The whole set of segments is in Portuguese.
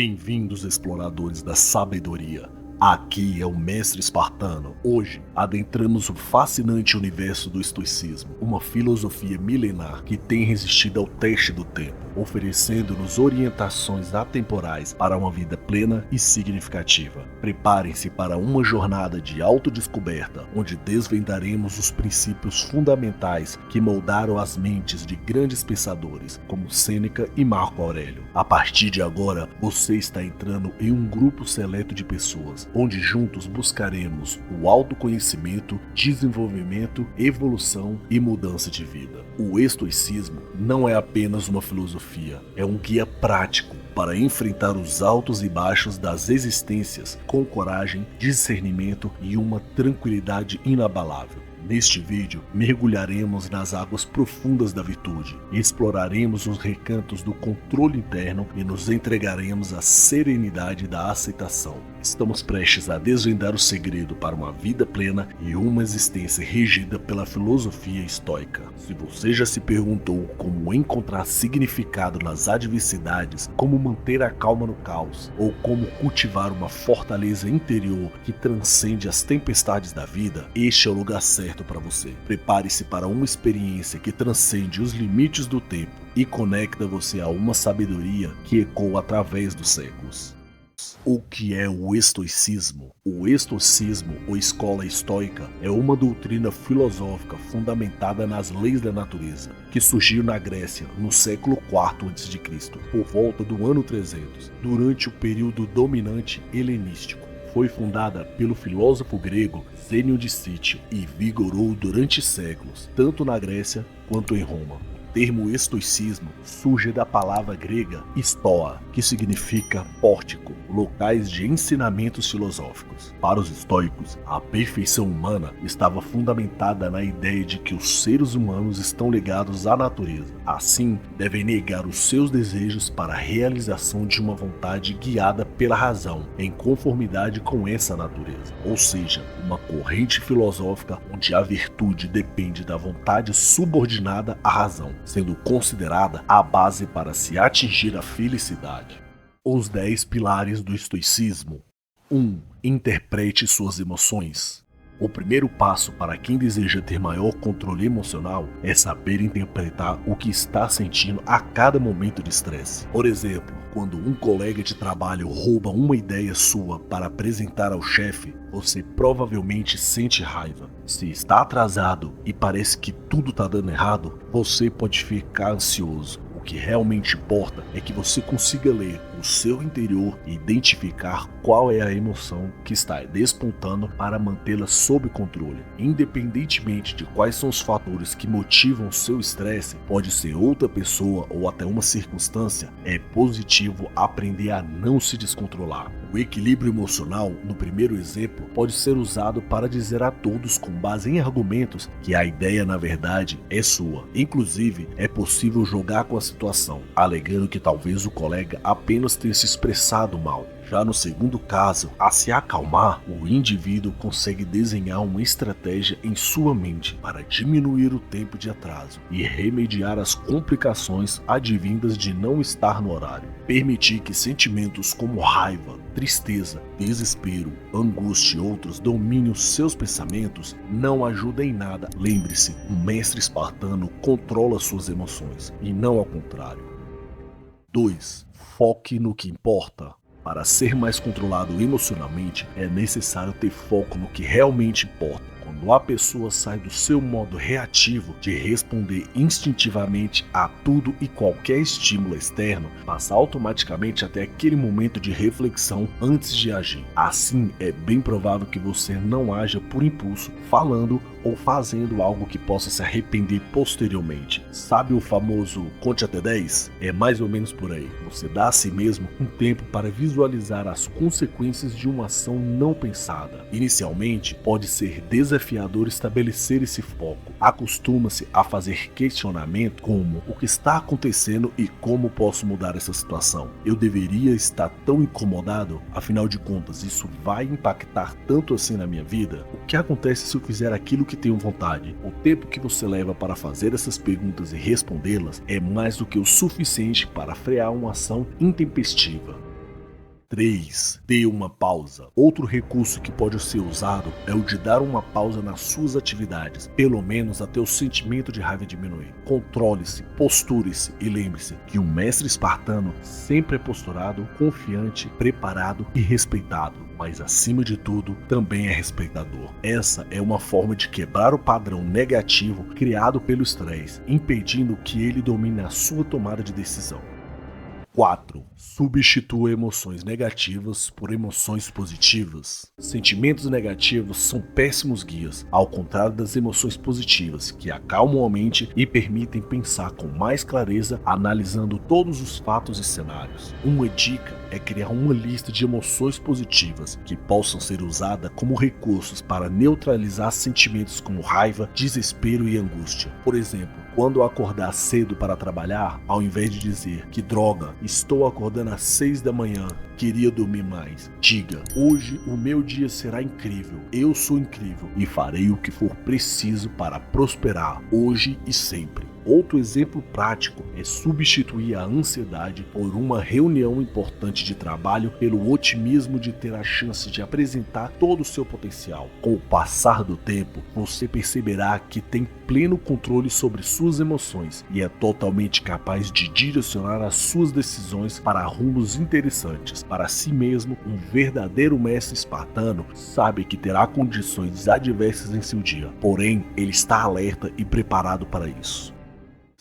Bem-vindos, exploradores da sabedoria. Aqui é o Mestre Espartano. Hoje, adentramos o fascinante universo do estoicismo, uma filosofia milenar que tem resistido ao teste do tempo, oferecendo-nos orientações atemporais para uma vida plena e significativa. Preparem-se para uma jornada de autodescoberta, onde desvendaremos os princípios fundamentais que moldaram as mentes de grandes pensadores, como Sêneca e Marco Aurélio. A partir de agora, você está entrando em um grupo seleto de pessoas, onde juntos buscaremos o autoconhecimento, desenvolvimento, evolução e mudança de vida. O estoicismo não é apenas uma filosofia, é um guia prático para enfrentar os altos e baixos das existências com coragem, discernimento e uma tranquilidade inabalável. Neste vídeo, mergulharemos nas águas profundas da virtude, exploraremos os recantos do controle interno e nos entregaremos à serenidade da aceitação. Estamos prestes a desvendar o segredo para uma vida plena e uma existência regida pela filosofia estoica. Se você já se perguntou como encontrar significado nas adversidades, como manter a calma no caos, ou como cultivar uma fortaleza interior que transcende as tempestades da vida, este é o lugar certo para você. Prepare-se para uma experiência que transcende os limites do tempo e conecta você a uma sabedoria que ecoa através dos séculos. O que é o estoicismo? O estoicismo, ou escola estoica, é uma doutrina filosófica fundamentada nas leis da natureza, que surgiu na Grécia no século IV a.C., por volta do ano 300, durante o período dominante helenístico. Foi fundada pelo filósofo grego Zênio de Cítio e vigorou durante séculos, tanto na Grécia quanto em Roma. O termo estoicismo surge da palavra grega stoa, que significa pórtico, locais de ensinamentos filosóficos. Para os estoicos, a perfeição humana estava fundamentada na ideia de que os seres humanos estão ligados à natureza. Assim, devem negar os seus desejos para a realização de uma vontade guiada pela razão, em conformidade com essa natureza. Ou seja, uma corrente filosófica onde a virtude depende da vontade subordinada à razão, sendo considerada a base para se atingir a felicidade. Os 10 pilares do estoicismo. 1. Interprete suas emoções. O primeiro passo para quem deseja ter maior controle emocional é saber interpretar o que está sentindo a cada momento de estresse. Por exemplo, quando um colega de trabalho rouba uma ideia sua para apresentar ao chefe, você provavelmente sente raiva. Se está atrasado e parece que tudo está dando errado, você pode ficar ansioso. O que realmente importa é que você consiga ler o seu interior e identificar qual é a emoção que está despontando para mantê-la sob controle. Independentemente de quais são os fatores que motivam o seu estresse, pode ser outra pessoa ou até uma circunstância, é positivo aprender a não se descontrolar. O equilíbrio emocional, no primeiro exemplo, pode ser usado para dizer a todos com base em argumentos que a ideia na verdade é sua. Inclusive, é possível jogar com a situação, alegando que talvez o colega apenas tenha se expressado mal. Já no segundo caso, a se acalmar, o indivíduo consegue desenhar uma estratégia em sua mente para diminuir o tempo de atraso e remediar as complicações advindas de não estar no horário. Permitir que sentimentos como raiva, tristeza, desespero, angústia e outros dominem os seus pensamentos não ajuda em nada. Lembre-se, o mestre espartano controla suas emoções e não ao contrário. 2. Foque no que importa. Para ser mais controlado emocionalmente, é necessário ter foco no que realmente importa. Quando a pessoa sai do seu modo reativo de responder instintivamente a tudo e qualquer estímulo externo, passa automaticamente até aquele momento de reflexão antes de agir. Assim, é bem provável que você não haja por impulso, falando ou fazendo algo que possa se arrepender posteriormente. Sabe o famoso conte até 10? É mais ou menos por aí. Você dá a si mesmo um tempo para visualizar as consequências de uma ação não pensada. Inicialmente, pode ser desafiador estabelecer esse foco. Acostuma-se a fazer questionamento como: o que está acontecendo e como posso mudar essa situação? Eu deveria estar tão incomodado? Afinal de contas, isso vai impactar tanto assim na minha vida? O que acontece se eu fizer aquilo que tenho vontade? O tempo que você leva para fazer essas perguntas e respondê-las é mais do que o suficiente para frear uma ação intempestiva. 3. Dê uma pausa. Outro recurso que pode ser usado é o de dar uma pausa nas suas atividades, pelo menos até o sentimento de raiva diminuir. Controle-se, posture-se e lembre-se que um mestre espartano sempre é posturado, confiante, preparado e respeitado, mas acima de tudo também é respeitador. Essa é uma forma de quebrar o padrão negativo criado pelo estresse, impedindo que ele domine a sua tomada de decisão. 4. Substitua emoções negativas por emoções positivas. Sentimentos negativos são péssimos guias, ao contrário das emoções positivas, que acalmam a mente e permitem pensar com mais clareza, analisando todos os fatos e cenários. Uma dica é criar uma lista de emoções positivas que possam ser usadas como recursos para neutralizar sentimentos como raiva, desespero e angústia. Por exemplo, quando acordar cedo para trabalhar, ao invés de dizer que droga, estou acordando às 6 da manhã, queria dormir mais, diga: hoje o meu dia será incrível, eu sou incrível e farei o que for preciso para prosperar hoje e sempre. Outro exemplo prático é substituir a ansiedade por uma reunião importante de trabalho pelo otimismo de ter a chance de apresentar todo o seu potencial. Com o passar do tempo, você perceberá que tem pleno controle sobre suas emoções e é totalmente capaz de direcionar as suas decisões para rumos interessantes. Para si mesmo, um verdadeiro mestre espartano sabe que terá condições adversas em seu dia, porém, ele está alerta e preparado para isso.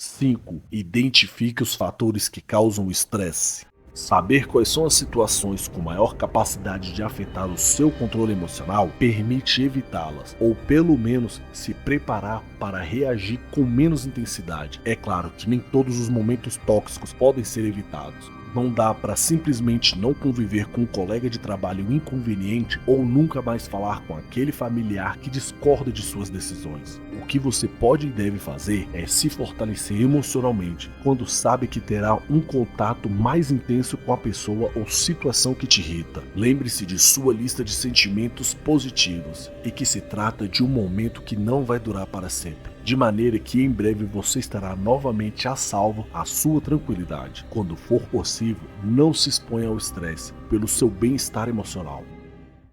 5. Identifique os fatores que causam o estresse. Saber quais são as situações com maior capacidade de afetar o seu controle emocional permite evitá-las, ou pelo menos se preparar para reagir com menos intensidade. É claro que nem todos os momentos tóxicos podem ser evitados. Não dá para simplesmente não conviver com um colega de trabalho inconveniente ou nunca mais falar com aquele familiar que discorda de suas decisões. O que você pode e deve fazer é se fortalecer emocionalmente quando sabe que terá um contato mais intenso com a pessoa ou situação que te irrita. Lembre-se de sua lista de sentimentos positivos e que se trata de um momento que não vai durar para sempre, de maneira que em breve você estará novamente a salvo à sua tranquilidade. Quando for possível, não se exponha ao estresse pelo seu bem-estar emocional.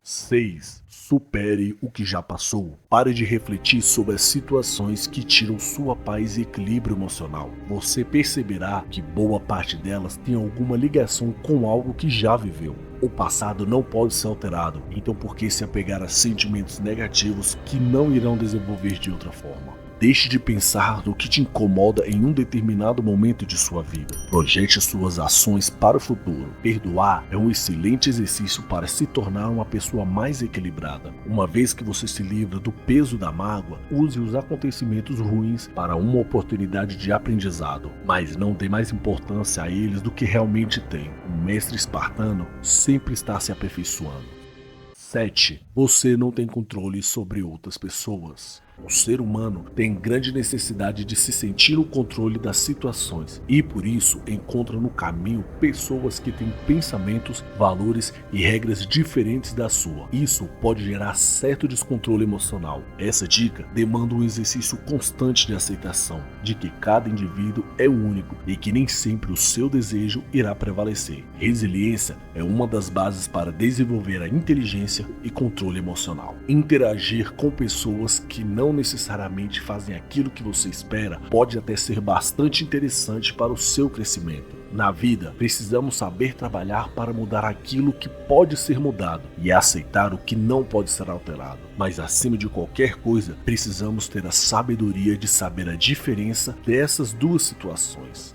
6. Supere o que já passou. Pare de refletir sobre as situações que tiram sua paz e equilíbrio emocional. Você perceberá que boa parte delas tem alguma ligação com algo que já viveu. O passado não pode ser alterado, então por que se apegar a sentimentos negativos que não irão desenvolver de outra forma? Deixe de pensar no que te incomoda em um determinado momento de sua vida. Projete suas ações para o futuro. Perdoar é um excelente exercício para se tornar uma pessoa mais equilibrada. Uma vez que você se livra do peso da mágoa, use os acontecimentos ruins para uma oportunidade de aprendizado, mas não dê mais importância a eles do que realmente tem. Um mestre espartano sempre está se aperfeiçoando. 7. Você não tem controle sobre outras pessoas. O ser humano tem grande necessidade de se sentir no controle das situações e por isso encontra no caminho pessoas que têm pensamentos, valores e regras diferentes da sua. Isso pode gerar certo descontrole emocional. Essa dica demanda um exercício constante de aceitação de que cada indivíduo é único e que nem sempre o seu desejo irá prevalecer. Resiliência é uma das bases para desenvolver a inteligência e controle emocional. Interagir com pessoas que não necessariamente fazem aquilo que você espera pode até ser bastante interessante para o seu crescimento. Na vida, precisamos saber trabalhar para mudar aquilo que pode ser mudado e aceitar o que não pode ser alterado. Mas acima de qualquer coisa, precisamos ter a sabedoria de saber a diferença dessas duas situações.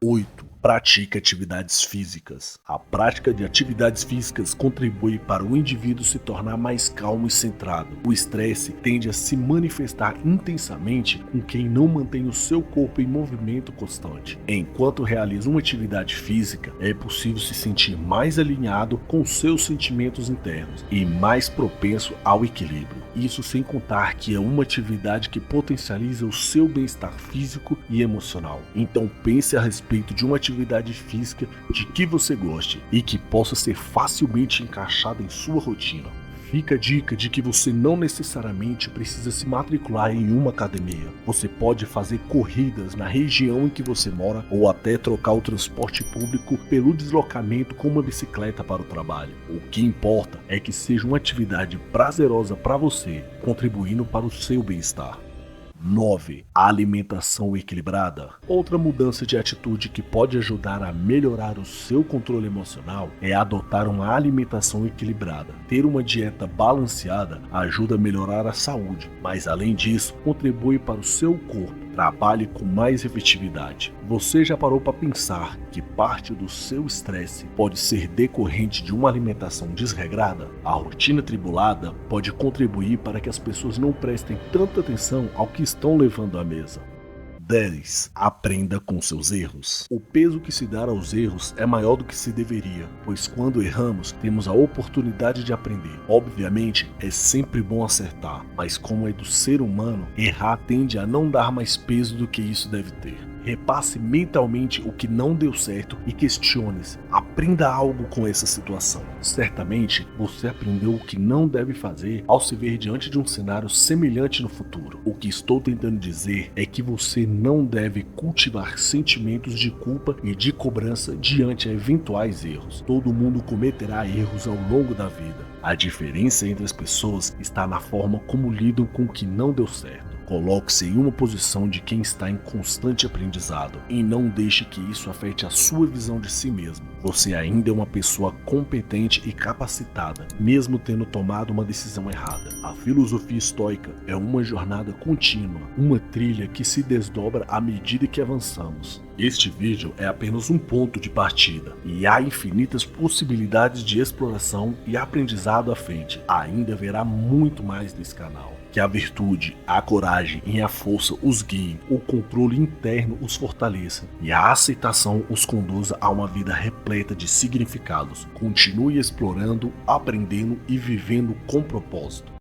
8. Pratique atividades físicas. A prática de atividades físicas contribui para o indivíduo se tornar mais calmo e centrado. O estresse tende a se manifestar intensamente com quem não mantém o seu corpo em movimento constante. Enquanto realiza uma atividade física, é possível se sentir mais alinhado com seus sentimentos internos e mais propenso ao equilíbrio. Isso sem contar que é uma atividade que potencializa o seu bem-estar físico e emocional. Então pense a respeito de uma atividade física de que você goste e que possa ser facilmente encaixada em sua rotina. Fica a dica de que você não necessariamente precisa se matricular em uma academia. Você pode fazer corridas na região em que você mora ou até trocar o transporte público pelo deslocamento com uma bicicleta para o trabalho. O que importa é que seja uma atividade prazerosa para você, contribuindo para o seu bem-estar. 9. Alimentação equilibrada. Outra mudança de atitude que pode ajudar a melhorar o seu controle emocional é adotar uma alimentação equilibrada. Ter uma dieta balanceada ajuda a melhorar a saúde, mas além disso, contribui para o seu corpo. Trabalhe com mais efetividade. Você já parou para pensar que parte do seu estresse pode ser decorrente de uma alimentação desregrada? A rotina tribulada pode contribuir para que as pessoas não prestem tanta atenção ao que estão levando à mesa. 10. Aprenda com seus erros. O peso que se dá aos erros é maior do que se deveria, pois quando erramos, temos a oportunidade de aprender. Obviamente, é sempre bom acertar, mas como é do ser humano, errar tende a não dar mais peso do que isso deve ter. Repasse mentalmente o que não deu certo e questione-se. Aprenda algo com essa situação. Certamente, você aprendeu o que não deve fazer ao se ver diante de um cenário semelhante no futuro. O que estou tentando dizer é que você não deve cultivar sentimentos de culpa e de cobrança diante a eventuais erros. Todo mundo cometerá erros ao longo da vida. A diferença entre as pessoas está na forma como lidam com o que não deu certo. Coloque-se em uma posição de quem está em constante aprendizado e não deixe que isso afete a sua visão de si mesmo. Você ainda é uma pessoa competente e capacitada, mesmo tendo tomado uma decisão errada. A filosofia estoica é uma jornada contínua, uma trilha que se desdobra à medida que avançamos. Este vídeo é apenas um ponto de partida e há infinitas possibilidades de exploração e aprendizado à frente. Ainda haverá muito mais nesse canal. Que a virtude, a coragem e a força os guiem, o controle interno os fortaleça e a aceitação os conduza a uma vida repleta de significados. Continue explorando, aprendendo e vivendo com propósito.